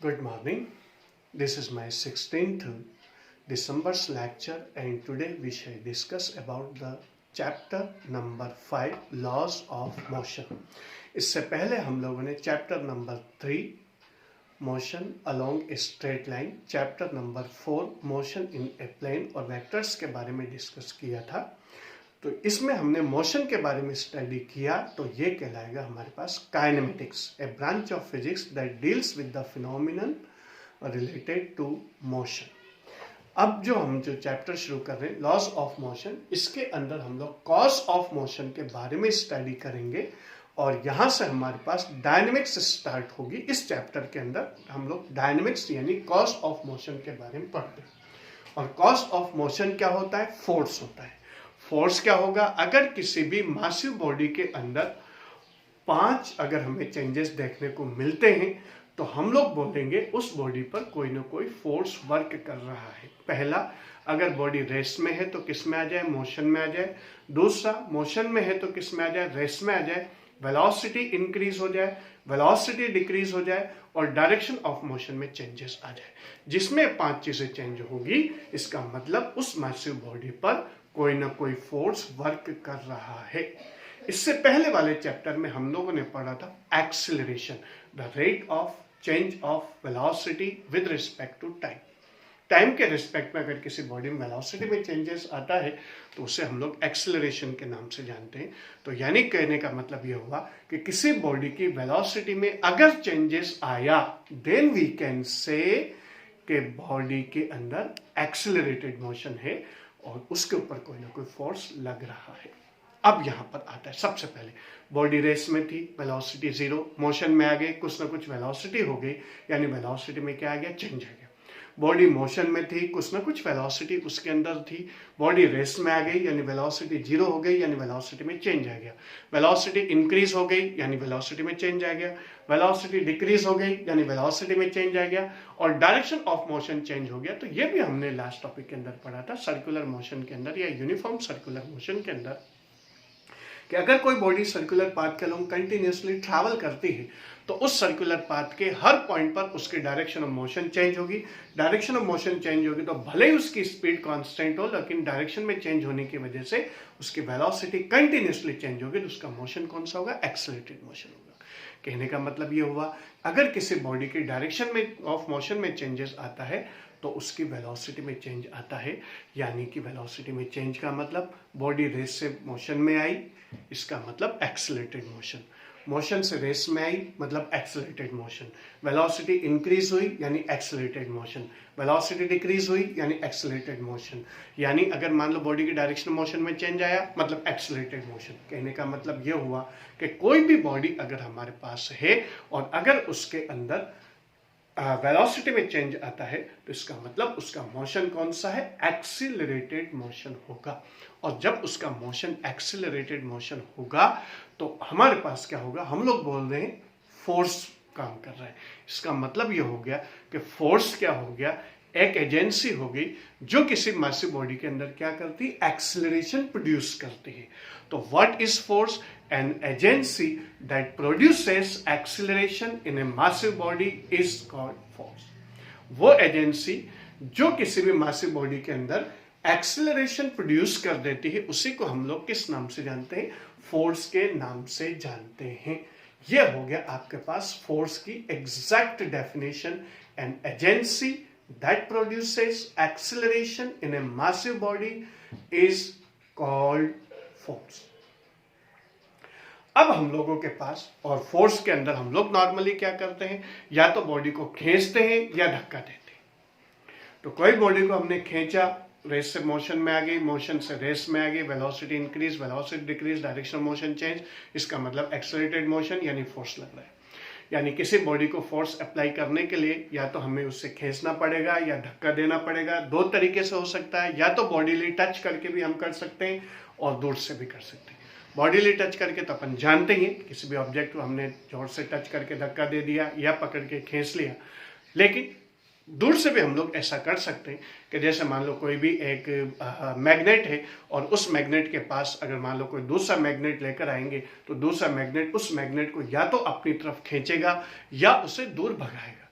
Good morning. This is my 16th December's lecture and today we shall discuss about the chapter number 5 laws of motion. इससे पहले हम लोगों ने chapter number 3 motion along a straight line, chapter number 4 motion in a plane और vectors के बारे में discuss किया था। तो इसमें हमने मोशन के बारे में स्टडी किया, तो ये कहलाएगा हमारे पास kinematics, a branch of physics that deals with the phenomenon related to motion. अब हम चैप्टर शुरू कर रहे हैं लॉज ऑफ मोशन, इसके अंदर हम लोग कॉज ऑफ मोशन के बारे में स्टडी करेंगे और यहाँ से हमारे पास डायनेमिक्स स्टार्ट होगी। इस चैप्टर के अंदर हम लोग डायनेमिक्स यानी कॉज ऑफ मोशन के बारे में पढ़ते हैं। और कॉज ऑफ मोशन क्या होता है? फोर्स होता है। फोर्स क्या होगा? अगर किसी भी मासिव बॉडी के अंदर 5 अगर हमें चेंजेस देखने को मिलते हैं तो हम लोग बोलेंगे उस बॉडी पर कोई ना कोई फोर्स वर्क कर रहा है। पहला, अगर बॉडी रेस्ट में है तो किस में आ जाए? मोशन में आ जाए। दूसरा, मोशन में है तो किस में आ जाए? रेस्ट में आ जाए। वेलोसिटी इंक्रीज हो जाए, वेलोसिटी डिक्रीज हो जाए और डायरेक्शन ऑफ मोशन में चेंजेस आ जाए। जिसमें 5 चीजें चेंज होगी, इसका मतलब उस मैसिव बॉडी पर कोई ना कोई फोर्स वर्क कर रहा है। इससे पहले वाले चैप्टर में हम लोगों ने पढ़ा था acceleration, the rate of change of velocity with respect to time. Time के रिस्पेक्ट में अगर किसी बॉडी में वेलोसिटी में चेंजेस आता है तो उसे हम लोग एक्सीलरेशन के नाम से जानते हैं। तो यानी कहने का मतलब ये हुआ कि किसी बॉडी की वेलोसिटी में अगर चेंजेस आया, देन वी कैन से कि बॉडी के अंदर एक्सीलरेटेड मोशन है और उसके ऊपर कोई ना कोई फोर्स लग रहा है। अब यहां पर आता है, सबसे पहले बॉडी रेस में थी, वेलोसिटी 0, मोशन में आ गई, कुछ ना कुछ वेलोसिटी हो गई, यानी वेलोसिटी में क्या आ गया? चेंज आ गया। बॉडी मोशन में थी, कुछ ना कुछ वेलोसिटी उसके अंदर थी, बॉडी रेस्ट में आ गई यानी वेलोसिटी 0 हो गई, यानी वेलोसिटी में चेंज आ गया। वेलोसिटी इंक्रीज हो गई यानी वेलोसिटी में चेंज आ गया। वेलोसिटी डिक्रीज हो गई यानी वेलोसिटी में चेंज आ गया और डायरेक्शन ऑफ मोशन चेंज हो गया। तो ये भी हमने लास्ट टॉपिक के अंदर पढ़ा था, सर्कुलर मोशन के अंदर या यूनिफॉर्म सर्कुलर मोशन के अंदर, कि अगर कोई बॉडी सर्कुलर पाथ के अलोंग कंटिन्यूसली ट्रैवल करती है तो उस सर्कुलर पाथ के हर पॉइंट पर उसकी डायरेक्शन ऑफ मोशन चेंज होगी। डायरेक्शन ऑफ मोशन चेंज होगी तो भले ही उसकी स्पीड कांस्टेंट हो, लेकिन डायरेक्शन में चेंज होने की वजह से उसकी वेलोसिटी कंटिन्यूसली चेंज होगी, तो उसका मोशन कौन सा होगा? एक्सेलरेटेड मोशन होगा। कहने का मतलब ये हुआ, अगर किसी बॉडी की डायरेक्शन में ऑफ मोशन में चेंजेस आता है तो उसकी वेलोसिटी में चेंज आता है। यानी कि वेलोसिटी में चेंज का मतलब बॉडी रेस से मोशन में आई, इसका मतलब एक्सेलरेटेड मोशन। मोशन से रेस में आई मतलब एक्सेलरेटेड मोशन। वेलोसिटी इंक्रीज हुई यानी एक्सेलरेटेड मोशन। वेलोसिटी डिक्रीज हुई यानी एक्सेलरेटेड मोशन। यानी अगर मान लो बॉडी की डायरेक्शन मोशन में चेंज आया मतलब एक्सेलरेटेड मोशन। कहने का मतलब ये हुआ कि कोई भी बॉडी अगर हमारे पास है और अगर उसके अंदर वेलोसिटी में चेंज आता है तो इसका मतलब उसका मोशन कौन सा है? एक्सीलरेटेड मोशन होगा। और जब उसका मोशन एक्सीलरेटेड मोशन होगा तो हमारे पास क्या होगा? हम लोग बोल रहे हैं फोर्स काम कर रहा है। इसका मतलब ये हो गया कि फोर्स क्या हो गया? एक एजेंसी हो गई जो किसी मैसिव बॉडी के अंदर क्या करती है? एक्सीलरेशन प्रोड्यूस करती है। तो what is force? An agency that produces acceleration in a massive body is called force. वो एजेंसी जो किसी भी massive body के अंदर एक्सीलरेशन प्रोड्यूस कर देती है उसी को हम लोग किस नाम से जानते हैं? फोर्स के नाम से जानते हैं। यह हो गया आपके पास फोर्स की exact definition. An agency that produces acceleration in a massive body is called force. अब हम लोगों के पास और फोर्स के अंदर हम लोग नॉर्मली क्या करते हैं? या तो बॉडी को खींचते हैं या धक्का देते हैं। तो कोई बॉडी को हमने खींचा, रेस से मोशन में आ गई, मोशन से रेस में आ गई, velocity increase, velocity decrease, direction motion change, इसका मतलब एक्सेलरेटेड मोशन यानी फोर्स लग रहा है। यानी किसी बॉडी को फोर्स अप्लाई करने के लिए या तो हमें उससे खींचना पड़ेगा या धक्का देना पड़ेगा। 2 तरीके से हो सकता है, या तो बॉडीली टच करके भी हम कर सकते हैं और दूर से भी कर सकते हैं। बॉडीली टच करके तो अपन जानते ही, किसी भी ऑब्जेक्ट को हमने जोर से टच करके धक्का दे दिया या पकड़ के खींच लिया। लेकिन दूर से भी हम लोग ऐसा कर सकते हैं कि जैसे मान लो कोई भी एक मैग्नेट है और उस मैग्नेट के पास अगर मान लो कोई दूसरा मैग्नेट लेकर आएंगे तो दूसरा मैग्नेट उस मैग्नेट को या तो अपनी तरफ खींचेगा या उसे दूर भगाएगा।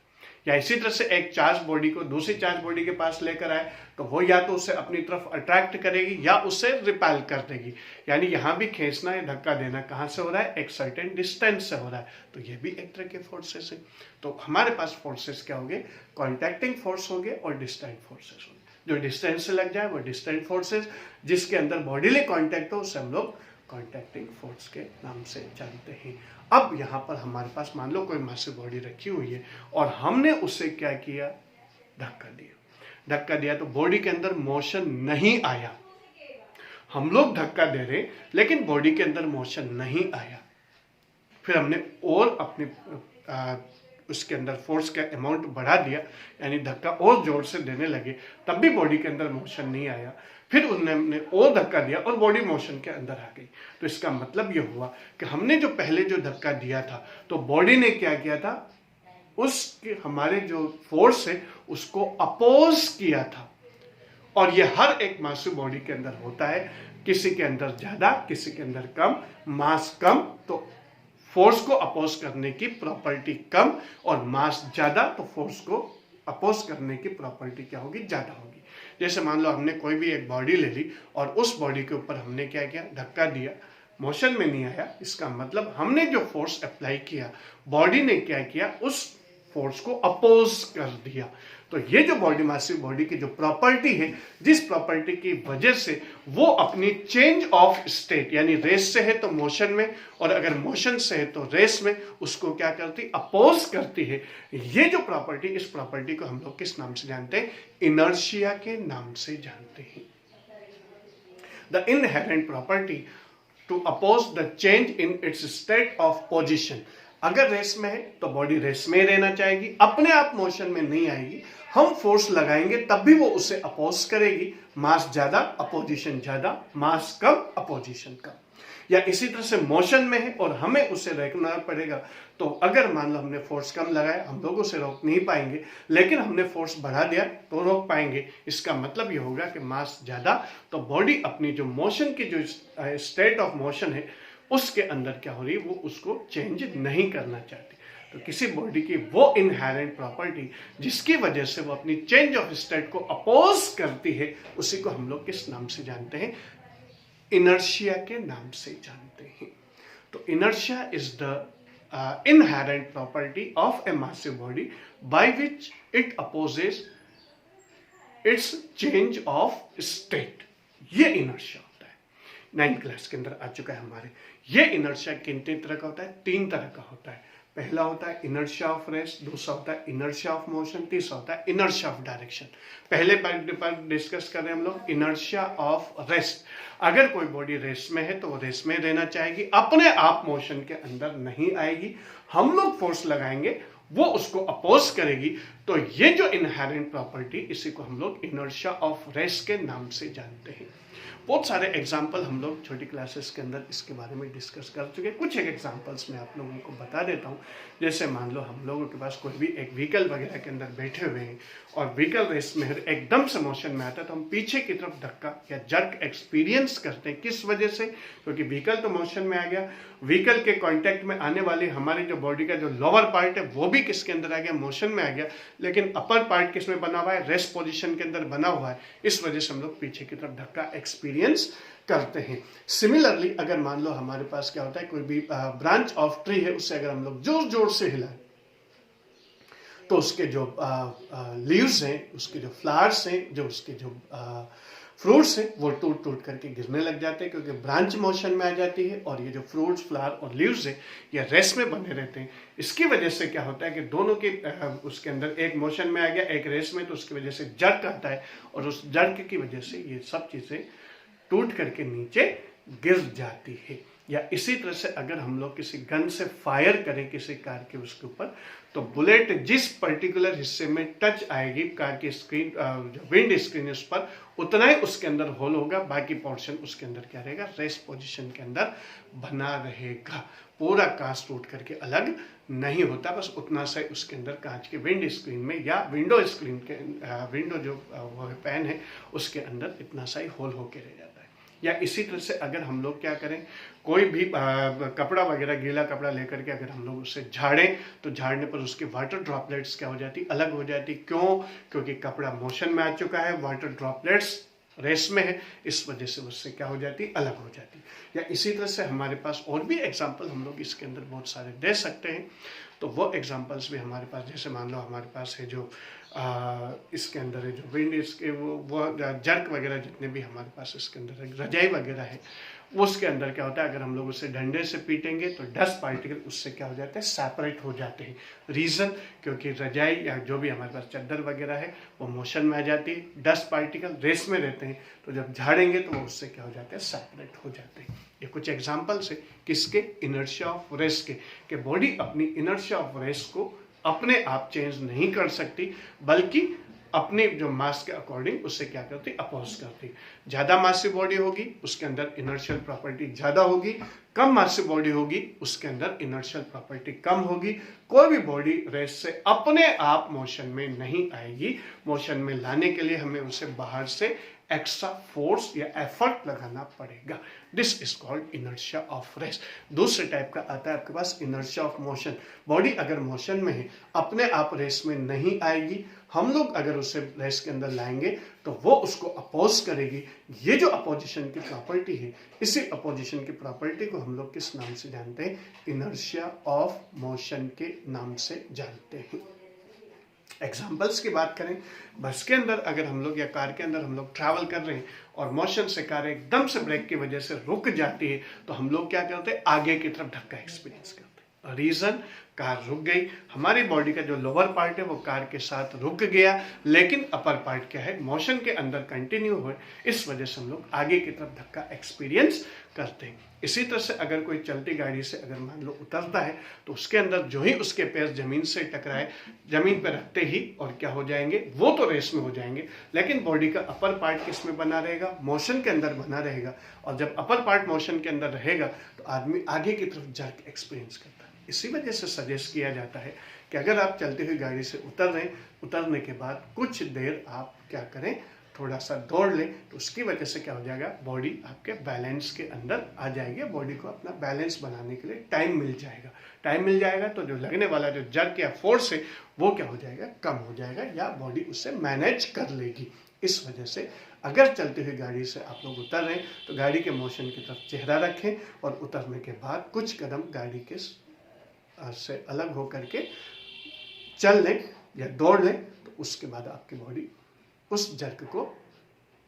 या इसी तरह से एक चार्ज बॉडी को दूसरी चार्ज बॉडी के पास लेकर आए तो वो या तो उसे अपनी तरफ अट्रैक्ट करेगी या उसे रिपेल कर देगी। यानी यहाँ भी खींचना या धक्का देना कहाँ से हो रहा है, एक सर्टेन डिस्टेंस से हो रहा है, तो ये भी एक तरह के फोर्सेस है। तो हमारे पास फोर्सेस क्या होंगे, कॉन्टैक्टिंग फोर्स होंगे और डिस्टेंट फोर्सेस होंगे। जो डिस्टेंस से लग जाए वो डिस्टेंट फोर्सेस, जिसके अंदर बॉडीली कॉन्टैक्ट हो उसे हम लोग कॉन्टैक्टिंग फोर्स के नाम से जानते हैं। अब यहाँ पर हमारे पास मान लो कोई मासिव बॉडी रखी हुई है और हमने उसे क्या किया, धक्का दिया। धक्का दिया तो बॉडी के अंदर मोशन नहीं आया। हम लोग धक्का दे रहे लेकिन बॉडी के अंदर मोशन नहीं आया। फिर हमने और अपने उसके अंदर फोर्स का अमाउंट बढ़ा दिया, यानी धक्का और जोर से देने लगे, तब भी बॉडी के अंदर मोशन नहीं आया। फिर उन्होंने और धक्का दिया और बॉडी मोशन के अंदर आ गई। तो इसका मतलब ये हुआ कि हमने जो पहले जो धक्का दिया था तो बॉडी ने क्या किया था, उसके हमारे जो फोर्स है उसको अपोज किया था। और ये हर एक मासिव बॉडी के अंदर होता है, किसी के अंदर ज्यादा किसी के अंदर कम, मास कम तो फोर्स को अपोज करने की प्रॉपर्टी कम, और मास ज्यादा तो फोर्स को अपोज करने की प्रॉपर्टी क्या होगी, ज्यादा होगी। जैसे मान लो हमने कोई भी एक बॉडी ले ली और उस बॉडी के ऊपर हमने क्या किया, धक्का दिया, मोशन में नहीं आया। इसका मतलब हमने जो फोर्स अप्लाई किया बॉडी ने क्या किया, उस फोर्स को अपोज कर दिया। तो ये जो बॉडी मासिव बॉडी की जो प्रॉपर्टी है, जिस प्रॉपर्टी की वजह से वो अपनी चेंज ऑफ स्टेट, यानी रेस से है तो मोशन में, और अगर मोशन से है तो रेस में, उसको क्या करती, अपोज करती है। ये जो प्रॉपर्टी, इस प्रॉपर्टी को हम लोग किस नाम से जानते हैं, इनर्शिया के नाम से जानते हैं। The inherent property to oppose the change in its state of position. अगर रेस में है तो बॉडी रेस में ही रहना चाहेगी, अपने आप मोशन में नहीं आएगी। हम फोर्स लगाएंगे तब भी वो उसे अपोज करेगी। मास ज्यादा अपोजिशन ज्यादा, मास कम अपोजिशन कम। या इसी तरह से मोशन में है और हमें उसे रोकना पड़ेगा, तो अगर मान लो हमने फोर्स कम लगाया, हम लोग उसे रोक नहीं पाएंगे, लेकिन हमने फोर्स बढ़ा दिया तो रोक पाएंगे। इसका मतलब ये होगा कि मास ज्यादा तो बॉडी अपनी जो मोशन की जो स्टेट ऑफ मोशन है उसके अंदर क्या हो रही है, वो उसको चेंज नहीं करना चाहती। तो किसी बॉडी की वो इनहेरेंट प्रॉपर्टी जिसकी वजह से वो अपनी चेंज ऑफ स्टेट को अपोज करती है, उसी को हम लोग किस नाम से जानते हैं, इनर्शिया के नाम से जानते हैं। तो inertia is the inherent property of A massive body by which it opposes it's change of state. ये इनर्शिया होता है। 9th क्लास के अंदर आ चुका है हमारे। ये इनर्शिया कितने तरह का होता है, 3 तरह का होता है। पहला होता है इनर्शिया ऑफ रेस्ट, दूसरा होता है इनर्शिया ऑफ मोशन, तीसरा होता है इनर्शिया ऑफ डायरेक्शन। पहले पर डिस्कस कर रहे हैं हम लोग इनर्शिया ऑफ रेस्ट। अगर कोई बॉडी रेस्ट में है तो वो रेस्ट में रहना चाहेगी, अपने आप मोशन के अंदर नहीं आएगी। हम लोग फोर्स लगाएंगे वो उसको अपोज करेगी। तो ये जो इनहेरेंट प्रॉपर्टी, इसी को हम लोग इनर्शिया ऑफ रेस्ट के नाम से जानते हैं। बहुत सारे एग्जाम्पल हम लोग छोटी क्लासेस के अंदर इसके बारे में डिस्कस कर चुके हैं। कुछ एक एग्जाम्पल्स मैं आप लोगों को बता देता हूँ। जैसे मान लो हम लोगों के पास कोई भी एक व्हीकल वगैरह के अंदर बैठे हुए हैं और व्हीकल रेस में एकदम से मोशन में आता है, तो हम पीछे की तरफ धक्का या जर्क एक्सपीरियंस करते हैं। किस वजह से, क्योंकि व्हीकल तो मोशन में आ गया, व्हीकल के कॉन्टैक्ट में आने वाली हमारी जो बॉडी का जो लोअर पार्ट है वो भी किसके अंदर आ गया, मोशन में आ गया, लेकिन अपर पार्ट किस में बना हुआ है, रेस्ट पोजीशन के अंदर बना हुआ है। इस वजह से हम लोग पीछे की तरफ धक्का एक्सपीरियंस करते हैं। सिमिलरली अगर मान लो हमारे पास क्या होता है, कोई भी ब्रांच ऑफ ट्री है, उससे अगर हम लोग जोर जोर से हिलाएं तो उसके जो लीव्स हैं, उसके जो फ्लावर्स हैं, जो उसके जो फ्रूट्स हैं, वो टूट टूट करके गिरने लग जाते हैं, क्योंकि ब्रांच मोशन में आ जाती है और ये जो फ्रूट्स, फ्लावर और लीव्स हैं ये रेस्ट में बने रहते हैं। इसकी वजह से क्या होता है कि दोनों के उसके अंदर एक मोशन में आ गया, एक रेस्ट में, तो उसकी वजह से जर्क आता है और उस जर्क की वजह से ये सब चीजें टूट करके नीचे गिर जाती है। या इसी तरह से अगर हम लोग किसी गन से फायर करें किसी कार के उसके ऊपर, तो बुलेट जिस पर्टिकुलर हिस्से में टच आएगी कार की स्क्रीन, जो विंड स्क्रीन उस पर, उतना ही उसके अंदर होल होगा, बाकी पोर्शन उसके अंदर क्या रहेगा, रेस्ट पोजीशन के अंदर बना रहेगा। पूरा कांच टूट करके अलग नहीं होता, बस उतना सा उसके अंदर कांच के विंड स्क्रीन में या विंडो स्क्रीन के विंडो जो पैन है उसके अंदर इतना सा ही होल होके रह जाता है। या इसी तरह से अगर हम लोग क्या करें, कोई भी कपड़ा वगैरह, गीला कपड़ा लेकर के अगर हम लोग उसे झाड़ें तो झाड़ने पर उसकी वाटर ड्रॉपलेट्स क्या हो जाती, अलग हो जाती। क्यों? क्योंकि कपड़ा मोशन में आ चुका है, वाटर ड्रॉपलेट्स रेस में है, इस वजह से उससे क्या हो जाती, अलग हो जाती। या इसी तरह से हमारे पास और भी एग्जाम्पल हम लोग इसके अंदर बहुत सारे दे सकते हैं। तो वो एग्जाम्पल्स भी हमारे पास, जैसे मान लो हमारे पास है जो इसके अंदर है जो विंड, इसके वो जर्क वगैरह जितने भी हमारे पास इसके अंदर है, रजाई वगैरह है, उसके अंदर क्या होता है, अगर हम लोग उसे डंडे से पीटेंगे तो डस्ट पार्टिकल उससे क्या हो जाते हैं, सेपरेट हो जाते हैं। रीज़न, क्योंकि रजाई या जो भी हमारे पास चादर वगैरह है वो मोशन में आ जाती है, डस्ट पार्टिकल रेस में रहते हैं, तो जब झाड़ेंगे तो वो उससे क्या हो जाते हैं, सेपरेट हो जाते हैं। ये कुछ एग्जाम्पल्स है किसके, इनर्शिया ऑफ रेस के बॉडी अपनी इनर्शिया ऑफ रेस को अपने आप चेंज नहीं कर सकती, बल्कि अपने जो मास के अकॉर्डिंग उससे क्या करती, अपोज करती। ज़्यादा मासिव बॉडी होगी उसके अंदर इनर्शियल प्रॉपर्टी ज़्यादा होगी, कम मासिव बॉडी होगी उसके अंदर इनर्शियल प्रॉपर्टी कम होगी। कोई भी बॉडी रेस से अपने आप मोशन में नहीं आएगी, मोशन में लाने के लिए हमें उसे बाहर से एक्स्ट्रा फोर्स या एफर्ट लगाना पड़ेगा। This is called inertia of rest. दूसरे टाइप का आता है आपके पास इनर्शिया ऑफ मोशन। बॉडी अगर मोशन में है, अपने आप रेस में नहीं आएगी, हम लोग अगर उसे रेस के अंदर लाएंगे तो वो उसको अपोज करेगी। ये जो अपोजिशन की प्रॉपर्टी है, इसी अपोजिशन की प्रॉपर्टी को हम लोग किस नाम से जानते हैं, इनर्शिया ऑफ मोशन के नाम से जानते हैं। एग्जाम्पल्स की बात करें, बस के अंदर अगर हम लोग या कार के अंदर हम लोग ट्रैवल कर रहे हैं और मोशन से कार एकदम से ब्रेक की वजह से रुक जाती है, तो हम लोग क्या करते हैं, आगे की तरफ धक्का एक्सपीरियंस करते हैं। रीजन, कार रुक गई, हमारी बॉडी का जो लोअर पार्ट है वो कार के साथ रुक गया, लेकिन अपर पार्ट क्या है, मोशन के अंदर कंटिन्यू हुए, इस वजह से हम लोग आगे की तरफ धक्का एक्सपीरियंस करते हैं। इसी तरह से अगर कोई चलती गाड़ी से अगर मान लो उतरता है तो उसके अंदर जो ही उसके पैर जमीन से टकराए, जमीन पर रखते ही और क्या हो जाएंगे, वो तो रेस में हो जाएंगे, लेकिन बॉडी का अपर पार्ट किस में बना रहेगा, मोशन के अंदर बना रहेगा। और जब अपर पार्ट मोशन के अंदर रहेगा तो आदमी आगे की तरफ जर्क एक्सपीरियंस करता है। इसी वजह से सजेस्ट किया जाता है कि अगर आप चलती हुई गाड़ी से उतर रहे हैं, उतरने के बाद कुछ देर आप क्या करें, थोड़ा सा दौड़ लें, तो उसकी वजह से क्या हो जाएगा, बॉडी आपके बैलेंस के अंदर आ जाएगी। बॉडी को अपना बैलेंस बनाने के लिए टाइम मिल जाएगा। टाइम मिल जाएगा तो जो लगने वाला जो जर्क या फोर्स है वो क्या हो जाएगा, कम हो जाएगा, या बॉडी उससे मैनेज कर लेगी। इस वजह से अगर चलती हुई गाड़ी से आप लोग उतर रहे हैं तो गाड़ी के मोशन की तरफ चेहरा रखें और उतरने के बाद कुछ कदम गाड़ी के से अलग होकर के चल लें या दौड़ लें, तो उसके बाद आपकी बॉडी उस जर्क को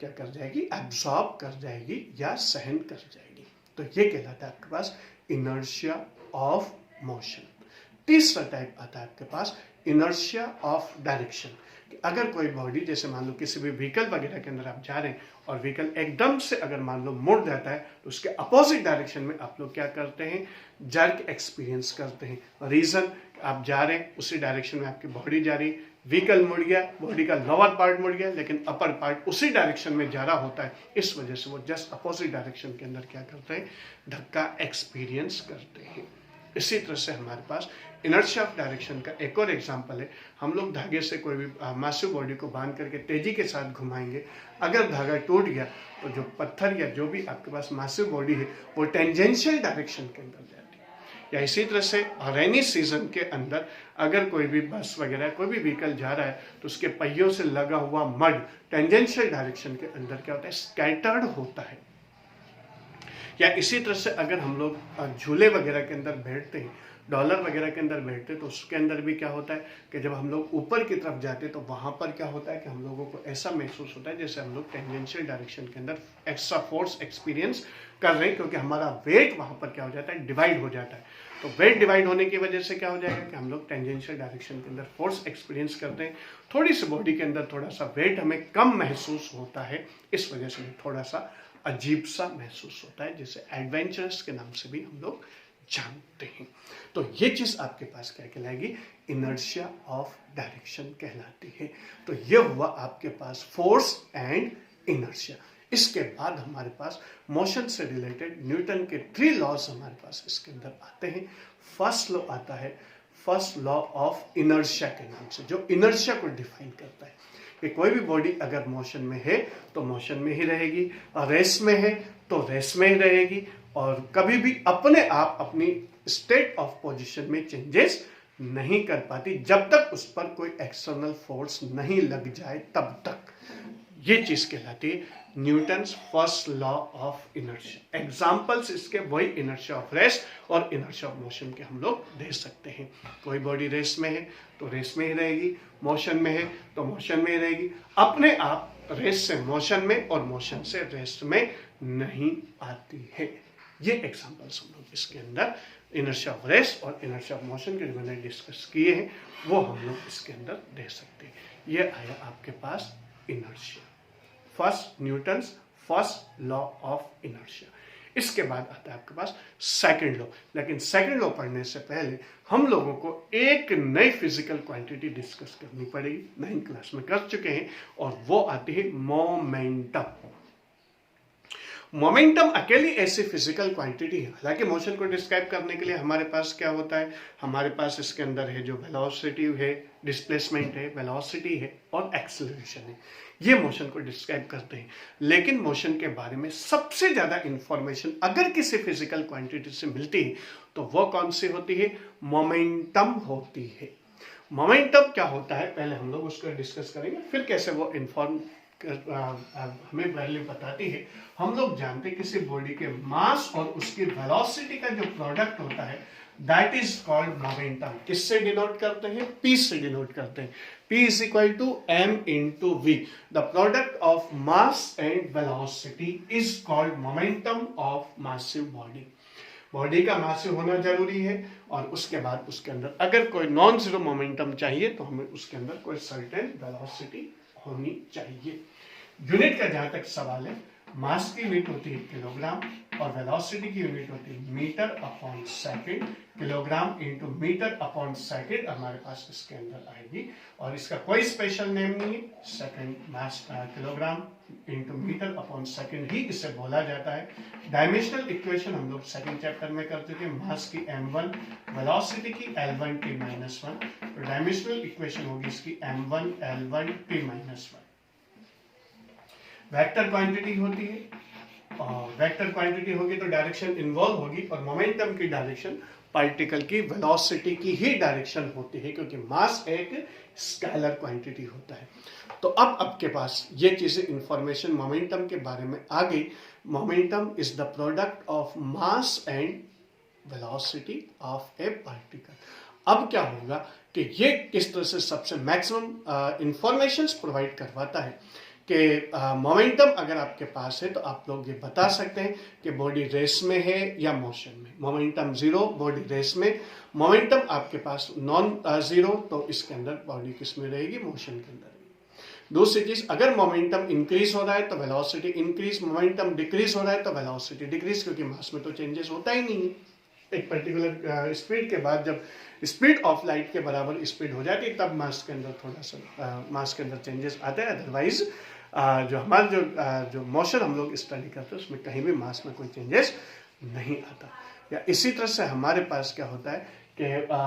क्या कर जाएगी, एब्जॉर्ब कर जाएगी या सहन कर जाएगी। तो ये कहलाता है आपके पास इनर्शिया ऑफ मोशन। तीसरा टाइप आता है आपके पास इनर्शिया ऑफ डायरेक्शन। अगर कोई बॉडी, जैसे मान लो किसी भी व्हीकल वगैरह के अंदर आप जा रहे हैं और व्हीकल एकदम से अगर मान लो मुड़ जाता है तो उसके अपोजिट डायरेक्शन में आप लोग क्या करते हैं, जर्क एक्सपीरियंस करते हैं। रीजन, आप जा रहे हैं उसी डायरेक्शन में आपकी बॉडी जा रही, व्हीकल मुड़ गया, बॉडी का लोअर पार्ट मुड़ गया, लेकिन अपर पार्ट उसी डायरेक्शन में जा रहा होता है, इस वजह से वो जस्ट अपोजिट डायरेक्शन के अंदर क्या करते हैं, धक्का एक्सपीरियंस करते हैं। इसी तरह से हमारे पास इनर्शिया ऑफ डायरेक्शन का एक और एग्जांपल है। हम लोग धागे से कोई भी मासिव बॉडी को बांध करके तेजी के साथ घुमाएंगे, अगर धागा टूट गया तो जो पत्थर या जो भी आपके पास मासिव बॉडी है वो टेंजेंशियल डायरेक्शन के अंदर जाती है। या इसी तरह से रेनी सीजन के अंदर अगर कोई भी बस वगैरह कोई भी व्हीकल जा रहा है तो उसके पहियों से लगा हुआ मड टेंजेंशियल डायरेक्शन के अंदर क्या होता है, स्कैटर्ड होता है। या इसी तरह से अगर हम लोग झूले वगैरह के अंदर बैठते हैं, डॉलर वगैरह के अंदर बैठते हैं, तो उसके अंदर भी क्या होता है कि जब हम लोग ऊपर की तरफ जाते हैं तो वहाँ पर क्या होता है कि हम लोगों को ऐसा महसूस होता है जैसे हम लोग टेंजेंशियल डायरेक्शन के अंदर एक्स्ट्रा फोर्स एक्सपीरियंस कर रहे हैं, क्योंकि हमारा वेट वहाँ पर क्या हो जाता है, डिवाइड हो जाता है। तो वेट डिवाइड होने की वजह से क्या हो जाएगा कि हम लोग टेंजेंशियल डायरेक्शन के अंदर फोर्स एक्सपीरियंस करते हैं। थोड़ी सी बॉडी के अंदर थोड़ा सा वेट हमें कम महसूस होता है, इस वजह से थोड़ा सा अजीब सा महसूस होता है, जिसे एडवेंचरस के नाम से भी हम लोग जानते हैं। तो ये चीज आपके पास क्या कहलाएगी, इनर्शिया ऑफ डायरेक्शन कहलाती है। तो ये हुआ आपके पास फोर्स एंड इनर्शिया। इसके बाद हमारे पास मोशन से रिलेटेड न्यूटन के 3 लॉज हमारे पास इसके अंदर आते हैं। फर्स्ट लॉ आता है, फर्स्ट लॉ ऑफ इनर्शिया के नाम से, जो इनर्शिया को डिफाइन करता है कि कोई भी बॉडी अगर मोशन में है तो मोशन में ही रहेगी, रेस्ट में है तो रेस्ट में ही रहेगी और कभी भी अपने आप अपनी स्टेट ऑफ पोजीशन में चेंजेस नहीं कर पाती जब तक उस पर कोई एक्सटर्नल फोर्स नहीं लग जाए तब तक। ये चीज कहलाती है Newton's first law of inertia. Examples इसके वही इनर्शिया ऑफ रेस्ट और इनर्शिया ऑफ मोशन के हम लोग दे सकते हैं। कोई बॉडी रेस्ट में है तो रेस्ट में ही रहेगी, मोशन में है तो मोशन में ही रहेगी, अपने आप रेस्ट से मोशन में और मोशन से रेस्ट में नहीं आती है। ये एग्जांपल्स हम लोग इसके अंदर इनर्शिया ऑफ रेस्ट और इनर्शिया ऑफ मोशन के जो मैंने डिस्कस किए हैं वो हम लोग इसके अंदर दे सकते हैं। ये आया आपके पास inertia, first Newton's first law of inertia. इसके बाद आता है आपके पास सेकंड लॉ। लेकिन सेकंड लॉ पढ़ने से पहले हम लोगों को एक नई फिजिकल क्वांटिटी डिस्कस करनी पड़ेगी, 9th क्लास में कर चुके हैं, और वो आती है मोमेंटम। मोमेंटम अकेली ऐसी फिजिकल क्वांटिटी है, हालांकि मोशन को डिस्क्राइब करने के लिए हमारे पास क्या होता है, हमारे पास इसके अंदर है जो वेलोसिटी है, डिस्प्लेसमेंट है, वेलोसिटी है और एक्सेलरेशन है, ये मोशन को डिस्क्राइब करते हैं। लेकिन मोशन के बारे में सबसे ज्यादा इंफॉर्मेशन अगर किसी फिजिकल क्वांटिटी से मिलती है तो वो कौन सी होती है, मोमेंटम होती है। मोमेंटम क्या होता है पहले हम लोग उसको डिस्कस करेंगे, फिर कैसे वो हमें वैल्यू बताती है। हम लोग जानते हैं किसी बॉडी के मास और उसकी वेलोसिटी का जो प्रोडक्ट होता है दैट इज कॉल्ड मोमेंटम। किससे डिनोट करते हैं, पी से डिनोट करते हैं। P is equal to m into v. The product of mass and velocity is called momentum of massive body. Body का मासिव होना जरूरी है और उसके बाद उसके अंदर अगर कोई नॉन जीरो मोमेंटम चाहिए तो हमें उसके अंदर कोई सर्टेन वेलोसिटी होनी चाहिए। यूनिट का जहां तक सवाल है, मास की यूनिट होती है किलोग्राम और वेलोसिटी की यूनिट होती है metre upon second. Kilogram into metre upon second हमारे पास इसके अंदर आएगी और इसका कोई स्पेशल नेम नहीं है, second mass kilogram into metre upon second ही इसे बोला जाता है। डायमेंशनल इक्वेशन हम लोग सेकंड चैप्टर में कर चुके हैं, मास की m1, वेलोसिटी की L1 T-1, तो डायमेंशनल इक्वेशन होगी इसकी m1 L1 T-1। Vector quantity होती है और वेक्टर क्वांटिटी होगी तो डायरेक्शन इन्वॉल्व होगी और मोमेंटम की डायरेक्शन पार्टिकल की वेलोसिटी की ही डायरेक्शन होती है, क्योंकि मास एक स्केलर क्वांटिटी होता है। तो अब आपके पास ये चीजें इंफॉर्मेशन मोमेंटम के बारे में आ गई। Momentum is the product of mass and velocity of A particle. अब क्या होगा कि ये किस तरह से सबसे मैक्सिमम इंफॉर्मेशन प्रोवाइड करवाता है कि मोमेंटम अगर आपके पास है तो आप लोग ये बता सकते हैं कि बॉडी रेस में है या मोशन में। मोमेंटम जीरो, बॉडी रेस में। मोमेंटम आपके पास नॉन जीरो, तो इसके अंदर बॉडी किस में रहेगी, मोशन के अंदर। दूसरी चीज, अगर मोमेंटम इंक्रीज हो रहा है तो वेलोसिटी इंक्रीज, मोमेंटम डिक्रीज हो रहा है तो वेलोसिटी डिक्रीज, क्योंकि मास में तो चेंजेस होता ही नहीं है। एक पर्टिकुलर स्पीड के बाद जब स्पीड ऑफ लाइट के बराबर स्पीड हो जाती है तब मास के अंदर थोड़ा सा मास के अंदर चेंजेस आते हैं। अदरवाइज जो हमारा जो मोशन हम लोग स्टडी करते हैं उसमें कहीं भी मास में कोई चेंजेस नहीं आता। या इसी तरह से हमारे पास क्या होता है कि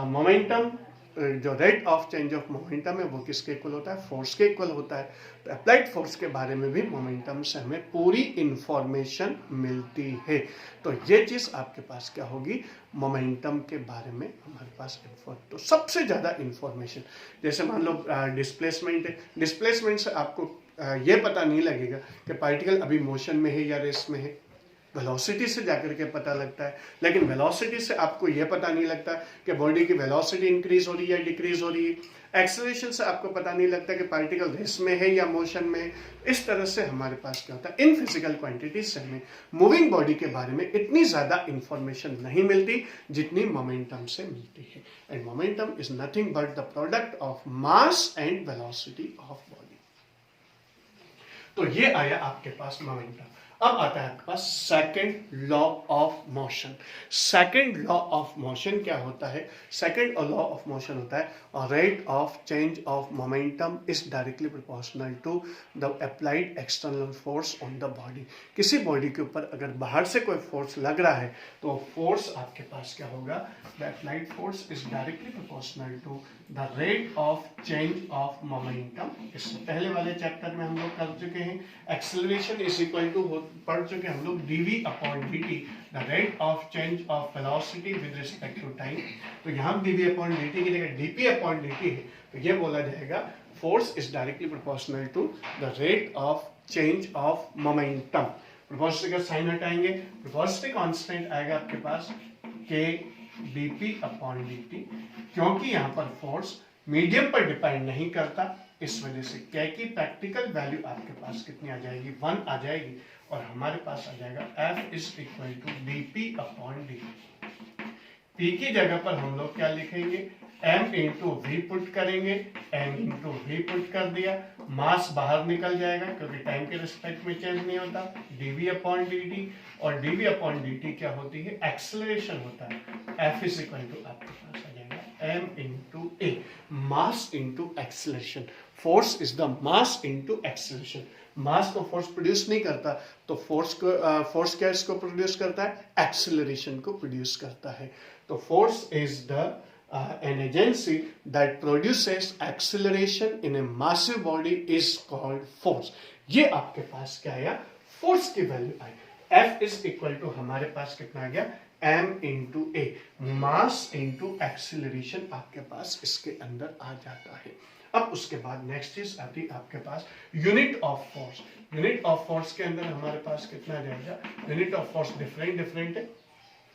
मोमेंटम, जो rate of change of momentum है वो किसके इक्वल होता है, फोर्स के इक्वल होता है। तो अप्लाइड फोर्स के बारे में भी मोमेंटम से हमें पूरी इंफॉर्मेशन मिलती है। तो ये चीज आपके पास क्या होगी, मोमेंटम के बारे में हमारे पास तो सबसे ज्यादा इंफॉर्मेशन, जैसे मान लो डिस्प्लेसमेंट है, डिस्प्लेसमेंट से आपको ये पता नहीं लगेगा कि पार्टिकल अभी मोशन में है या रेस्ट में है, वेलोसिटी से जाकर के पता लगता है। लेकिन वेलोसिटी से आपको यह पता नहीं लगता कि बॉडी की वेलोसिटी इंक्रीज हो रही है या डिक्रीज हो रही है। एक्सेलरेशन से आपको पता नहीं लगता कि पार्टिकल रेस्ट में है या मोशन में है। इस तरह से हमारे पास क्या होता है, इन फिजिकल क्वांटिटीज से हमें मूविंग बॉडी के बारे में इतनी ज्यादा इंफॉर्मेशन नहीं मिलती जितनी मोमेंटम से मिलती है। And momentum is nothing but the product of mass and velocity of body. तो ये आया आपके पास मोमेंटम। अब आता है आपके पास second law of motion. Second law of motion क्या होता है, सेकंड लॉ ऑफ मोशन होता है rate of change of momentum is directly proportional to the applied external force on the body. किसी बॉडी के ऊपर अगर बाहर से कोई फोर्स लग रहा है तो फोर्स आपके पास क्या होगा, the applied force is directly proportional to the rate of change of momentum. इससे पहले वाले चैप्टर में हम लोग कर चुके हैं, एक्सेलरेशन इज इक्वल टू पढ़ चुके हम लोग dv upon dt, the rate of change of velocity with respect to time. तो यहाँ dv अपॉन dt की जगह dp अपॉन dt है, तो ये बोला जाएगा force is directly proportional to the rate of change of momentum. Proportional का साइन हटाएंगे, प्रोपोर्शनल कांस्टेंट आएगा आपके पास k dp अपॉन dt। क्योंकि यहाँ पर फोर्स मीडियम पर डिपेंड नहीं करता, इस वजह से क्या की प्रैक्टिकल वैल्यू आपके पास कितनी आ जाएगी, 1 आ जाएगी, और हमारे पास आ जाएगा F is equal to dp upon dt। P की जगह पर हम लोग क्या लिखेंगे, m इंटू वी पुट करेंगे, m इंटू वी पुट कर दिया, मास बाहर निकल जाएगा क्योंकि टाइम के रिस्पेक्ट में चेंज नहीं होता, dv अपॉन dt, और dv अपॉन dt क्या होती है, एक्सेलरेशन होता है। F इज इक्वल टू आपके पास आ जाएगा m into a, mass into acceleration. Force is the mass into acceleration. Mass को फोर्स प्रोड्यूस नहीं करता, तो फोर्स क्या इसको प्रोड्यूस करता है, एक्सेलरेशन को प्रोड्यूस करता है। तो force is the an agency that produces acceleration in a massive body is called force। ये आपके पास क्या आया, फोर्स की वैल्यू आई। F इज इक्वल टू हमारे पास कितना आ गया, m into a, mass into acceleration आपके पास इसके अंदर आ जाता है। अब उसके बाद नेक्स्ट चीज आती है आपके पास unit of force. Unit of force के अंदर हमारे पास कितना आ जाएगा, यूनिट ऑफ फोर्स डिफरेंट है,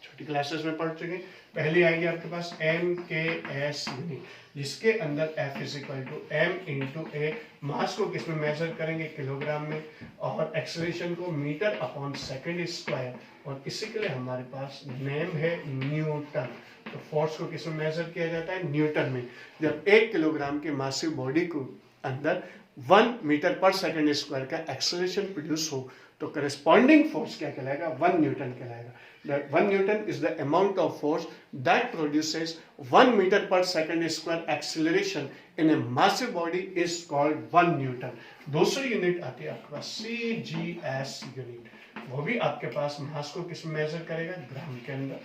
छोटी क्लासेस में पढ़ चुके। पहली आएगी आपके पास MKS यूनिट, जिसके अंदर F is equal to m into a, mass को किस में मेजर करेंगे, किलोग्राम में, और एक्सेलरेशन को मीटर अपॉन सेकंड स्क्वायर, और इसी के लिए हमारे पास नेम है न्यूटन। तो फोर्स को किस में मेजर किया जाता है, न्यूटन में। जब 1 किलोग्राम के मासिव बॉडी को अंदर 1 मीटर पर सेकंड स्क्वायर का एक्सेलरेशन प्रोड्यूस हो, तो करस्पॉन्डिंग फोर्स क्या कहलाएगा, 1 न्यूटन कहलाएगा। 1 newton is the amount of force that produces 1 metre per second square acceleration in a massive body is called 1 newton. दूसरी unit आती है आपके पास CGS यूनिट, वो भी आपके पास मास को किस में मेजर करेगा, ग्राम के अंदर,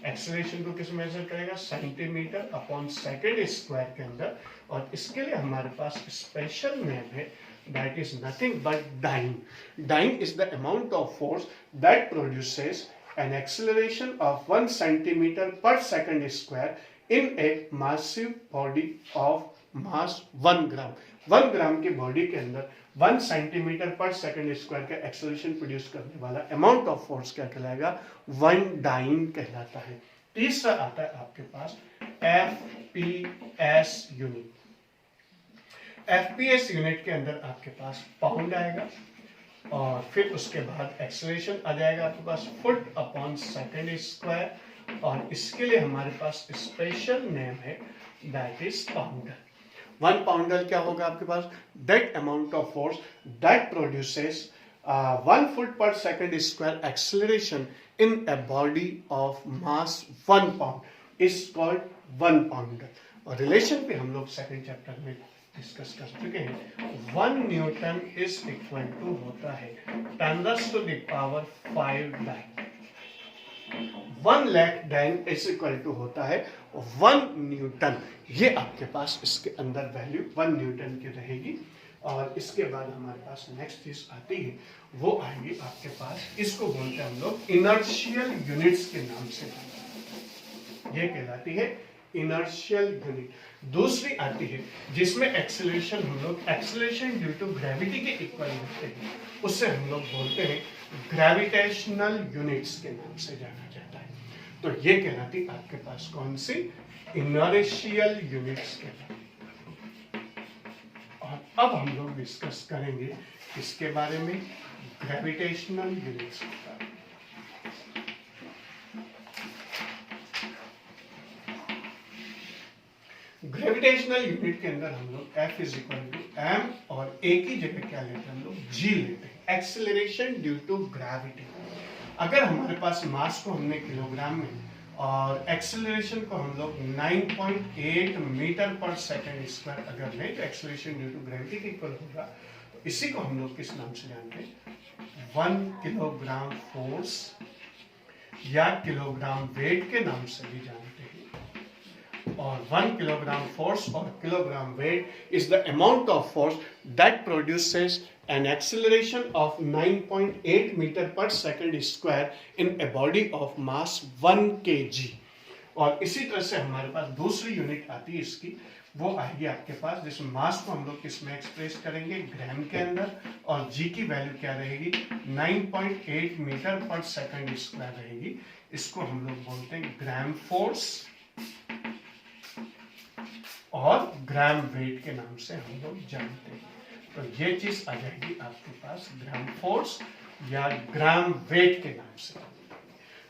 एक्सेलरेशन को किस मेजर करेगा, सेंटीमीटर अपॉन सेकंड स्क्वायर के अंदर, और इसके लिए हमारे पास स्पेशल नेम है, that is nothing but dyne. Dyne is the amount of force that produces an acceleration of 1 centimeter per second square in a massive body of mass 1 gram. 1 ग्राम की body के अंदर 1 सेंटीमीटर पर second square का acceleration produce करने वाला amount of force क्या कहलाएगा, 1 dine कहलाता है। तीसरा आता है आपके पास FPS यूनिट। FPS यूनिट के अंदर आपके पास पाउंड आएगा, और फिर उसके बाद एक्सेलरेशन आ जाएगा आपके पास फुट अपॉन सेकंड स्क्वायर, और इसके लिए हमारे पास स्पेशल नेम है, दैट इज पाउंडर। 1 पाउंडर क्या होगा आपके पास, that amount of force that produces 1 foot per second square acceleration in a body of mass 1 pound is called 1 poundal. और रिलेशन पे हम लोग सेकंड चैप्टर में डिस्कस कर चुके हैं। 1 न्यूटन इज इक्वल टू होता है 10 to the power 5 dyne. 1 lakh dyne is equal to होता है 1 न्यूटन। ये आपके पास इसके अंदर वैल्यू 1 न्यूटन की रहेगी। और इसके बाद हमारे पास नेक्स्ट चीज आती है, वो आएगी आपके पास, इसको बोलते हैं हम लोग इनर्शियल यूनिट्स के नाम से, ये कहलाती है इनर्शियल यूनिट। दूसरी आती है जिसमें एक्सेलरेशन हम लोग एक्सेलरेशन ड्यू टू ग्रेविटी के इक्वल होते हैं, उससे हम लोग बोलते हैं ग्रेविटेशनल यूनिट्स के नाम से जाना जाता है। तो ये कहलाती आपके पास कौन सी, इनर्शियल यूनिट्स के नाम। और अब हम लोग डिस्कस करेंगे इसके बारे में, ग्रेविटेशनल यूनिट्स के बारे में। ग्रेविटेशनल यूनिट के अंदर हम लोग F is equal to m और a की जगह क्या लेते हैं हम लोग, g लेते हैं, एक्सेलरेशन ड्यू टू ग्रेविटी। अगर हमारे पास मास को हमने किलोग्राम में और एक्सेलरेशन को हम लोग 9.8 मीटर पर सेकंड स्क्वायर अगर लें, तो एक्सेलरेशन ड्यू टू ग्रेविटी के इक्वल होगा। तो इसी को हम लोग किस नाम से जानते हैं, 1 किलोग्राम फोर्स या किलोग्राम वेट के नाम से भी जानते हैं। or 1 kilogram force or kilogram weight is the amount of force that produces an acceleration of 9.8 meter per second square in a body of mass 1 kg. और इसी तरह से हमारे पास दूसरी यूनिट आती है इसकी, वो आएगी आपके पास, जिसमें मास को हम लोग किसमें एक्सप्रेस करेंगे, ग्राम के अंदर, और जी की वैल्यू क्या रहेगी, 9.8 मीटर पर सेकंड स्क्वायर रहेगी। इसको हम लोग बोलते हैं ग्राम फोर्स और ग्राम वेट के नाम से हम लोग जानते हैं। तो ये चीज आ जाएगी आपके पास ग्राम फोर्स या ग्राम वेट के नाम से।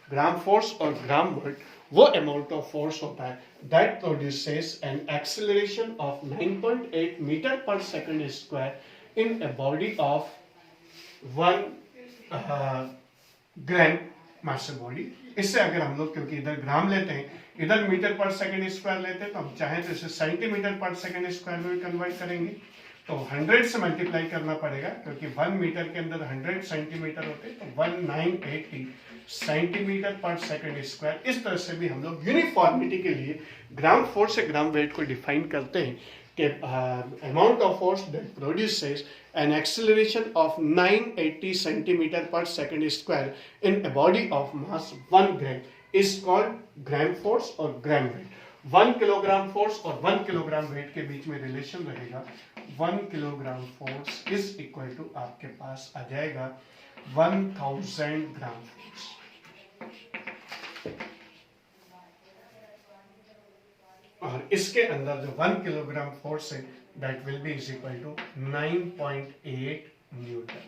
ग्राम फोर्स और ग्राम वेट वो अमाउंट ऑफ फोर्स होता है that produces an acceleration of 9.8 metre per second square in a body of 1 gram mass body. इससे अगर हम लोग, क्योंकि इधर ग्राम लेते हैं, इधर मीटर पर सेकंड स्क्वायर लेते हैं, तो हम चाहें तो इसे सेंटीमीटर पर सेकंड स्क्वायर में भी कन्वर्ट करेंगे, तो 100 से मल्टीप्लाई करना पड़ेगा, क्योंकि 1 मीटर के अंदर 100 सेंटीमीटर होते हैं, तो 1980 सेंटीमीटर पर सेकंड स्क्वायर। इस तरह से भी हम लोग यूनिफॉर्मिटी के लिए ग्राम फोर्स से ग्राम वेट को डिफाइन करते हैं कि amount of force that produces an acceleration of 980 centimeter per second square in a body of mass 1 gram is called gram force और gram weight। 1 किलोग्राम फोर्स और 1 kilogram weight के बीच में relation रहेगा। 1 kilogram force is equal to आपके पास आ जाएगा 1000 ग्राम force. और इसके अंदर जो 1 किलोग्राम फोर्स है that will be is equal to 9.8 Newton.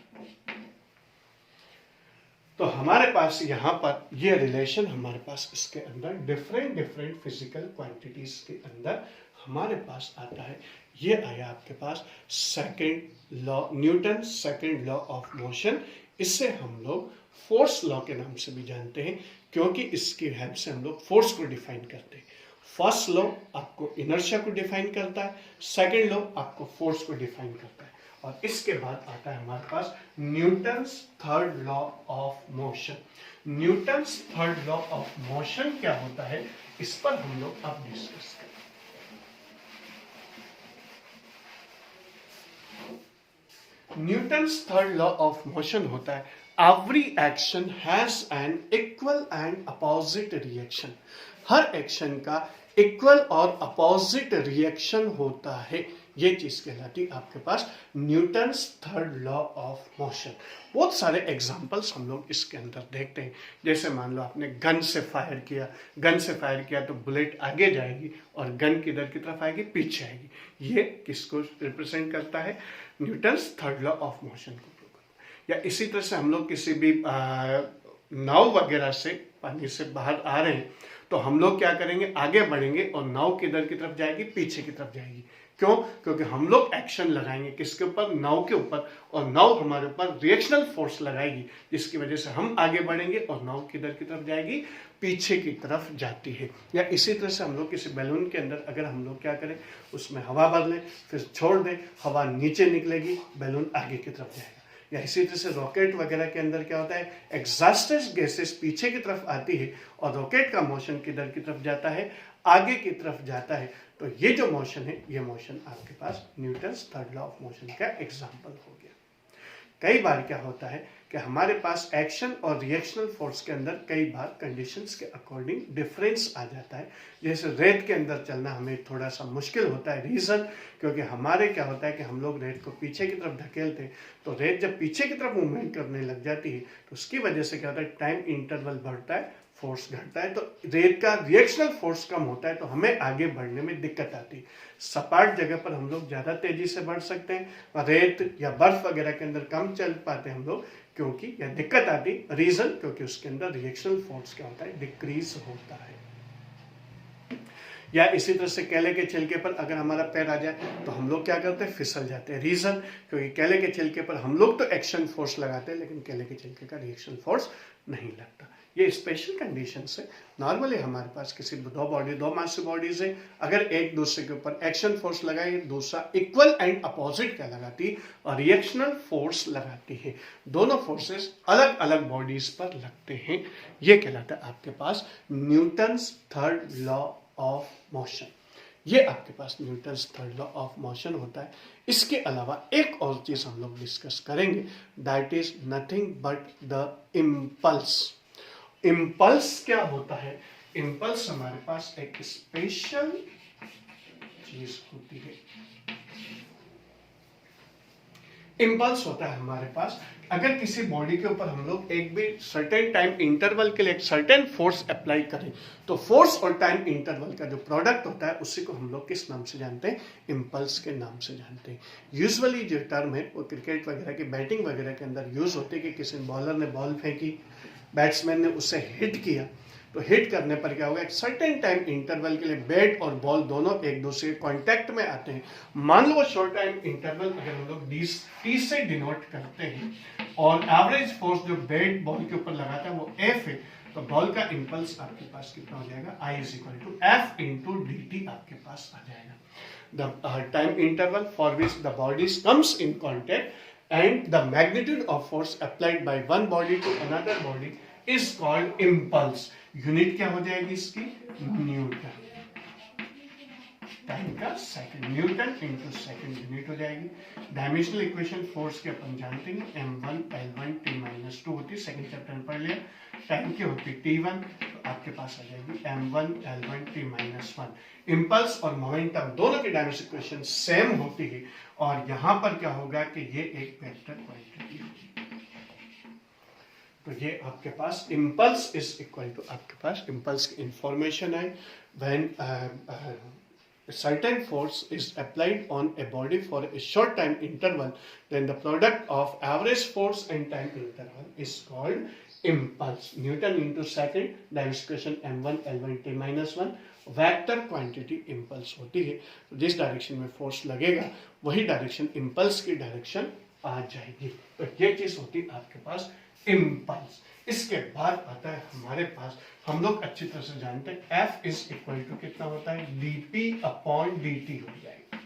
तो हमारे पास यहाँ पर ये रिलेशन हमारे पास इसके अंदर डिफरेंट फिजिकल क्वांटिटीज के अंदर हमारे पास आता है। ये आया आपके पास second law, Newton second law of motion. इससे हम लोग फोर्स लॉ के नाम से भी जानते हैं, क्योंकि इसकी हेल्प से हम लोग फोर्स को डिफाइन करते हैं। फर्स्ट लॉ आपको इनर्शिया को डिफाइन करता है, सेकंड लॉ आपको फोर्स को डिफाइन करता है, और इसके बाद आता है हमारे पास Newton's third law of motion. Newton's third law of motion क्या होता है, इस पर हम लोग अब डिस्कस करें। Newton's third law of motion होता है every action has an equal and opposite reaction. हर एक्शन का इक्वल और अपोजिट रिएक्शन होता है। ये चीज कहलाती है आपके पास Newton's third law of motion. बहुत सारे एग्जांपल्स हम लोग इसके अंदर देखते हैं। जैसे मान लो आपने गन से फायर किया तो बुलेट आगे जाएगी और गन किधर की तरफ आएगी, पीछे आएगी। ये किसको रिप्रेजेंट करता है, Newton's third law of motion को। या इसी तरह से हम लोग किसी भी नाव वगैरह से पानी से बाहर आ रहे हैं, तो हम लोग क्या करेंगे, आगे बढ़ेंगे और नाव किधर की तरफ जाएगी, पीछे की तरफ जाएगी। क्यों? क्योंकि हम लोग एक्शन लगाएंगे किसके ऊपर, नाव के ऊपर, और नाव हमारे ऊपर रिएक्शनल फोर्स लगाएगी, जिसकी वजह से हम आगे बढ़ेंगे और नाव किधर की तरफ जाएगी, पीछे की तरफ जाती है। या इसी तरह से हम लोग किसी बैलून के अंदर अगर हम लोग क्या करें, उसमें हवा भर लें, फिर छोड़ दें, हवा नीचे निकलेगी, बैलून आगे की तरफ जाएगा। या इसी तरह से रॉकेट वगैरह के अंदर क्या होता है, एग्जॉस्टेड गैसेस पीछे की तरफ आती है और रॉकेट का मोशन किधर की तरफ जाता है, आगे की तरफ जाता है। तो ये जो मोशन है, ये मोशन आपके पास Newton's third law of motion का एग्जांपल हो गया। कई बार क्या होता है कि हमारे पास एक्शन और रिएक्शनल फोर्स के अंदर कई बार कंडीशंस के अकॉर्डिंग डिफरेंस आ जाता है। जैसे रेत के अंदर चलना हमें थोड़ा सा मुश्किल होता है, रीजन क्योंकि हमारे क्या होता है कि हम लोग रेत को पीछे की तरफ धकेलते हैं, तो रेत जब पीछे की तरफ मूवमेंट करने लग जाती है तो उसकी वजह से क्या होता है, टाइम इंटरवल बढ़ता है, फोर्स घटता है, तो रेत का रिएक्शनल फोर्स कम होता है, तो हमें आगे बढ़ने में दिक्कत आती है। सपाट जगह पर हम लोग ज़्यादा तेजी से बढ़ सकते हैं, और रेत या बर्फ वगैरह के अंदर कम चल पाते हैं हम लोग, क्योंकि यह दिक्कत आती, रीजन क्योंकि उसके अंदर रिएक्शनल फोर्स क्या होता है, डिक्रीज होता है। या इसी तरह से केले के छिलके पर अगर हमारा पैर आ जाए तो हम लोग क्या करते हैं, फिसल जाते हैं, रीजन क्योंकि केले के छिलके पर हम लोग तो एक्शन फोर्स लगाते हैं, लेकिन केले के छिलके का रिएक्शन फोर्स नहीं लगता। ये स्पेशल कंडीशन है। नॉर्मली हमारे पास किसी दो मास बॉडीज है, अगर एक दूसरे के ऊपर एक्शन फोर्स लगाए, दूसरा इक्वल एंड अपोजिट क्या लगाती, और रिएक्शनल फोर्स लगाती है। दोनों फोर्सेस अलग अलग बॉडीज पर लगते हैं। ये कहलाता है आपके पास Newton's third law of motion. ये आपके पास Newton's third law of motion होता है। इसके अलावा एक और चीज हम लोग डिस्कस करेंगे, that is nothing but the impulse. Impulse क्या होता है? इम्पल्स हमारे पास एक स्पेशल चीज होती है। इम्पल्स होता है हमारे पास, अगर किसी बॉडी के ऊपर हम लोग एक भी सर्टेन टाइम इंटरवल के लिए एक सर्टेन फोर्स अप्लाई करें, तो फोर्स और टाइम इंटरवल का जो प्रोडक्ट होता है उसी को हम लोग किस नाम से जानते हैं? इम्पल्स के नाम से जानते हैं। यूजुअली जो टर्म है वो क्रिकेट वगैरह की बैटिंग वगैरह के अंदर यूज होती है कि किसी बॉलर ने बॉल फेंकी, बैट्समैन ने उससे हिट किया, तो हिट करने पर क्या होगा, एक सर्टेन टाइम इंटरवल के लिए बैट और बॉल दोनों एक दूसरे के कांटेक्ट में आते हैं। मान लो शॉर्ट टाइम इंटरवल अगर हम लोग टी से डिनोट करते हैं और एवरेज फोर्स जो बैट बॉल के ऊपर लगाता है वो एफ है, तो बॉल का इंपल्स आपके पास कितना हो जाएगा? I = F × dt आपके पास आ जाएगा। The time interval for which the bodies comes in contact and the magnitude of force applied by one body to another body is called impulse। Unit क्या हो जाएगी इसकी? न्यूटन। टाइम का second, Newton × second unit हो जाएगी। Dimensional equation force के अपन जानते हैं, m1 L1 T-2 होती है, सेकंड चैप्टर में पढ़ लिया। टाइम की होती है T1, तो आपके पास आ जाएगी m1 L1 T-1। इम्पल्स और मोमेंटम दोनों की डायमेंशनल इक्वेशन सेम होती है, और यहां पर क्या होगा कि ये एक वेक्टर क्वांटिटी होगी। तो ये आपके पास इम्पल्स इज इक्वल टू, आपके पास इम्पल्स की इंफॉर्मेशन है, when certain force is applied on a body for a short time interval, then the product of average force and time interval is called impulse। Newton × second, dimension m1 L1 T-1, vector quantity impulse होती है। तो जिस direction में force लगेगा वही direction impulse की direction आ जाएगी। तो ये चीज होती है आपके पास इम्पल्स। इसके बाद आता है हमारे पास, हम लोग अच्छी तरह से जानते हैं F = कितना होता है? dp/dt हो जाएगा।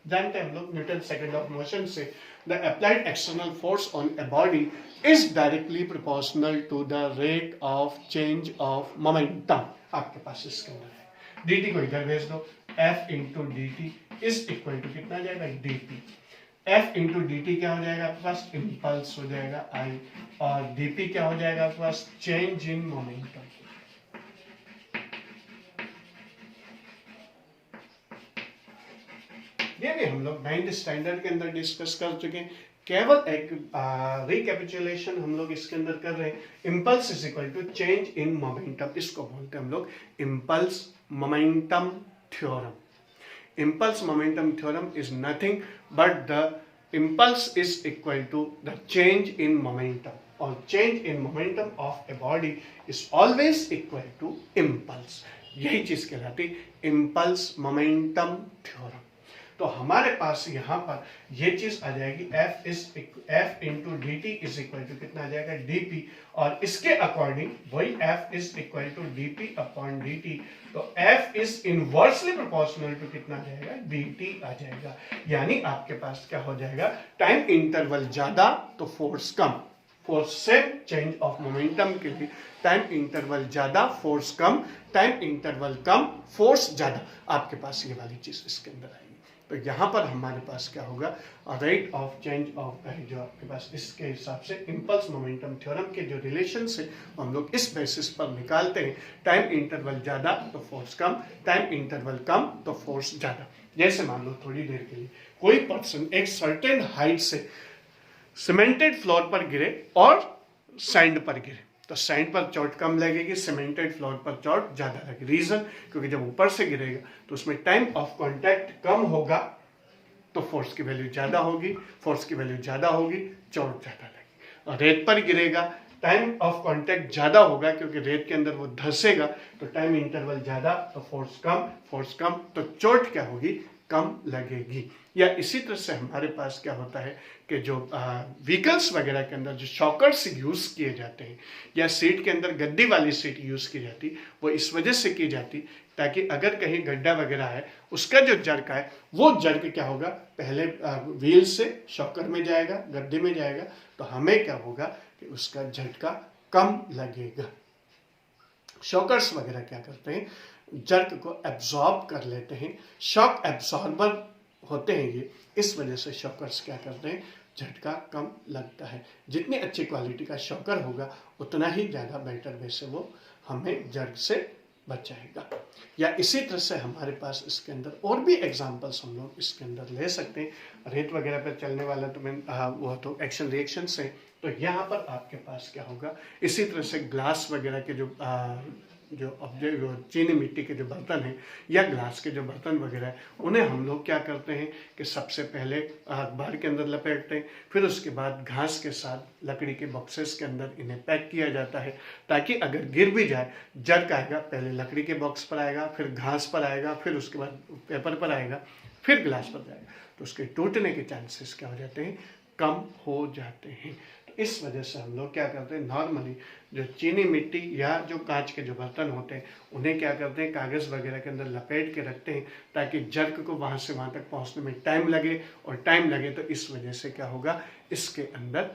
जानते हैं हम लोग न्यूटन सेकंड ऑफ मोशन से, the applied external force on a body is directly proportional to the rate of change of momentum. आपके पास इसके अंदर है, dt को इधर भेज दो, F × dt = कितना जाएगा? dp। F × dt क्या हो जाएगा आपके पास? इम्पल्स हो जाएगा I, और dp क्या हो जाएगा आपके पास? Change in momentum. ये भी हम लोग 9th स्टैंडर्ड के अंदर डिस्कस कर चुके हैं। केवल एक रिकैपिचुलेशन हम लोग इसके अंदर कर रहे हैं। इम्पल्स = चेंज इन मोमेंटम, इसको बोलते हैं हम लोग impulse momentum theorem. Impulse momentum theorem is nothing but the impulse is equal to the change in momentum, or change in momentum of a body is always equal to impulse। यही चीज कहलाती impulse momentum theorem। तो हमारे पास यहाँ पर ये चीज आ जाएगी, F × dt = कितना आ जाएगा? dp, और इसके अकॉर्डिंग वही F = dp/dt, तो F is inversely proportional to कितना आ जाएगा? dt आ जाएगा। यानी आपके पास क्या हो जाएगा? टाइम इंटरवल ज्यादा तो फोर्स कम, फोर्स से चेंज ऑफ मोमेंटम के लिए टाइम इंटरवल ज्यादा फोर्स कम, टाइम इंटरवल कम फोर्स ज्यादा, आपके पास ये वाली चीज इसके अंदर आएगी। तो यहाँ पर हमारे पास क्या होगा? रेट ऑफ चेंज ऑफ, जो आपके पास इसके हिसाब से इम्पल्स मोमेंटम थ्योरम के जो रिलेशन है हम लोग इस बेसिस पर निकालते हैं। टाइम इंटरवल ज्यादा तो फोर्स कम, टाइम इंटरवल कम तो फोर्स ज्यादा। जैसे मान लो थोड़ी देर के लिए कोई पर्सन एक सर्टेन हाइट से सीमेंटेड फ्लोर पर गिरे और सैंड पर गिरे, तो सैंड पर चोट कम लगेगी, सीमेंटेड फ्लोर पर चोट ज्यादा लगेगी। रीजन, क्योंकि जब ऊपर से गिरेगा तो उसमें टाइम ऑफ कांटेक्ट कम होगा, तो फोर्स की वैल्यू ज्यादा होगी, फोर्स की वैल्यू ज्यादा होगी, चोट ज्यादा लगेगी। और रेत पर गिरेगा, टाइम ऑफ कांटेक्ट ज्यादा होगा क्योंकि रेत के अंदर वो धंसेगा, तो टाइम इंटरवल ज्यादा तो फोर्स कम तो चोट क्या होगी? कम लगेगी। या इसी तरह से हमारे पास क्या होता है कि जो व्हीकल्स वगैरह के अंदर जो शॉकर्स यूज किए जाते हैं, या सीट के अंदर गद्दी वाली सीट यूज की जाती, वो इस वजह से की जाती ताकि अगर कहीं गड्ढा वगैरह है, उसका जो जर्क है वो जर्क क्या होगा? पहले व्हील से शॉकर में जाएगा, गद्दे में जाएगा, तो हमें क्या होगा कि उसका झटका कम लगेगा। शॉकर्स वगैरह क्या करते हैं? जर्क को एब्जॉर्ब कर लेते हैं, शॉक एब्जॉर्बर होते हैं ये, इस वजह से शॉकर्स क्या करते हैं, झटका कम लगता है। जितनी अच्छी क्वालिटी का शॉकर होगा उतना ही ज़्यादा बेटर वे से वो हमें जर्क से बचाएगा। या इसी तरह से हमारे पास इसके अंदर और भी एग्जांपल्स हम लोग इसके अंदर ले सकते हैं। रेत वगैरह पर चलने वाला तो मैं वो तो एक्शन रिएक्शन से, तो यहाँ पर आपके पास क्या होगा, इसी तरह से ग्लास वगैरह के जो ऑब्जेक्ट चीनी मिट्टी के जो बर्तन हैं या ग्लास के जो बर्तन वगैरह हैं, उन्हें हम लोग क्या करते हैं कि सबसे पहले अखबार के अंदर लपेटते हैं, फिर उसके बाद घास के साथ लकड़ी के बॉक्सेस के अंदर इन्हें पैक किया जाता है, ताकि अगर गिर भी जाए, जर्क आएगा, पहले लकड़ी के बॉक्स पर आएगा, फिर घास पर आएगा, फिर उसके बाद पेपर पर आएगा, फिर ग्लास पर जाएगा, तो उसके टूटने के चांसेस क्या हो जाते हैं, कम हो जाते हैं। इस वजह से हम लोग क्या करते हैं, नॉर्मली जो चीनी मिट्टी या जो कांच के जो बर्तन होते हैं उन्हें क्या करते हैं, कागज़ वगैरह के अंदर लपेट के रखते हैं, ताकि जर्क को वहाँ से वहाँ तक पहुँचने में टाइम लगे, और टाइम लगे तो इस वजह से क्या होगा, इसके अंदर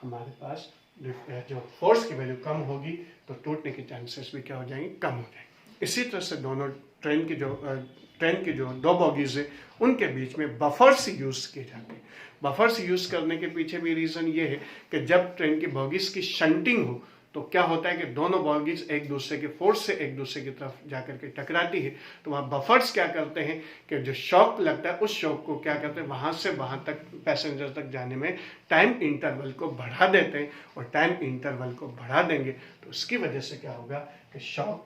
हमारे पास जो फोर्स की वैल्यू कम होगी, तो टूटने के चांसेस भी क्या हो जाएंगे, कम हो जाएंगे। इसी तरह से दोनों ट्रेन की जो दो बॉगीज है उनके बीच में बफर्स यूज़ किए जाते हैं। बफर्स यूज़ करने के पीछे भी रीज़न ये है कि जब ट्रेन की बॉगीज की शंटिंग हो तो क्या होता है कि दोनों बॉगीज एक दूसरे के फोर्स से एक दूसरे की तरफ जाकर के टकराती है, तो वहाँ बफर्स क्या करते हैं कि जो शॉक लगता है उस शॉक को क्या करते हैं, वहाँ से वहाँ तक पैसेंजर तक जाने में टाइम इंटरवल को बढ़ा देते हैं, और टाइम इंटरवल को बढ़ा देंगे तो उसकी वजह से क्या होगा कि शॉक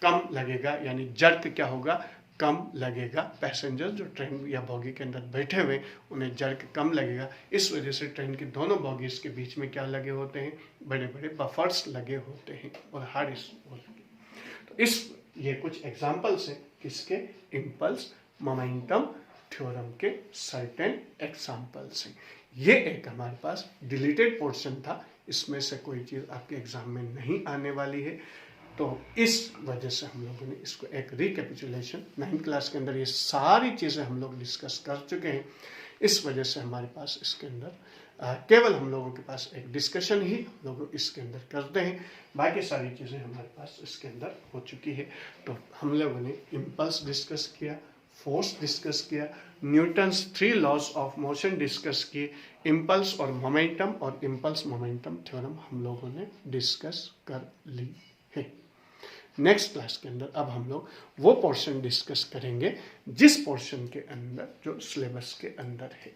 कम लगेगा, यानी जर्क क्या होगा, कम लगेगा। पैसेंजर जो ट्रेन या बॉगी के अंदर बैठे हुए उन्हें जर्क कम लगेगा। इस वजह से ट्रेन की दोनों बॉगीज के बीच में क्या लगे होते हैं, बड़े बड़े बफर्स लगे होते हैं और हार्ड तो ये कुछ एग्जांपल्स हैं किसके, इम्पल्स मोमेंटम थ्योरम के सर्टेन एग्जांपल्स हैं। ये एक हमारे पास डिलीटेड पोर्शन था, इसमें से कोई चीज़ आपके एग्जाम में नहीं आने वाली है, तो इस वजह से हम लोगों ने इसको एक रिकैपिचुलेशन 9th क्लास के अंदर ये सारी चीज़ें हम लोग डिस्कस कर चुके हैं। इस वजह से हमारे पास इसके अंदर केवल हम लोगों के पास एक डिस्कशन ही हम लोग इसके अंदर करते हैं, बाकी सारी चीज़ें हमारे पास इसके अंदर हो चुकी है। तो हम लोगों ने इम्पल्स डिस्कस किया, फोर्स डिस्कस किया, Newton's 3 laws of motion discuss किए, इम्पल्स और मोमेंटम और इम्पल्स मोमेंटम थ्योरम हम लोगों ने डिस्कस कर ली है। नेक्स्ट क्लास के अंदर अब हम लोग वो पोर्शन डिस्कस करेंगे जिस पोर्शन के अंदर जो सिलेबस के अंदर है।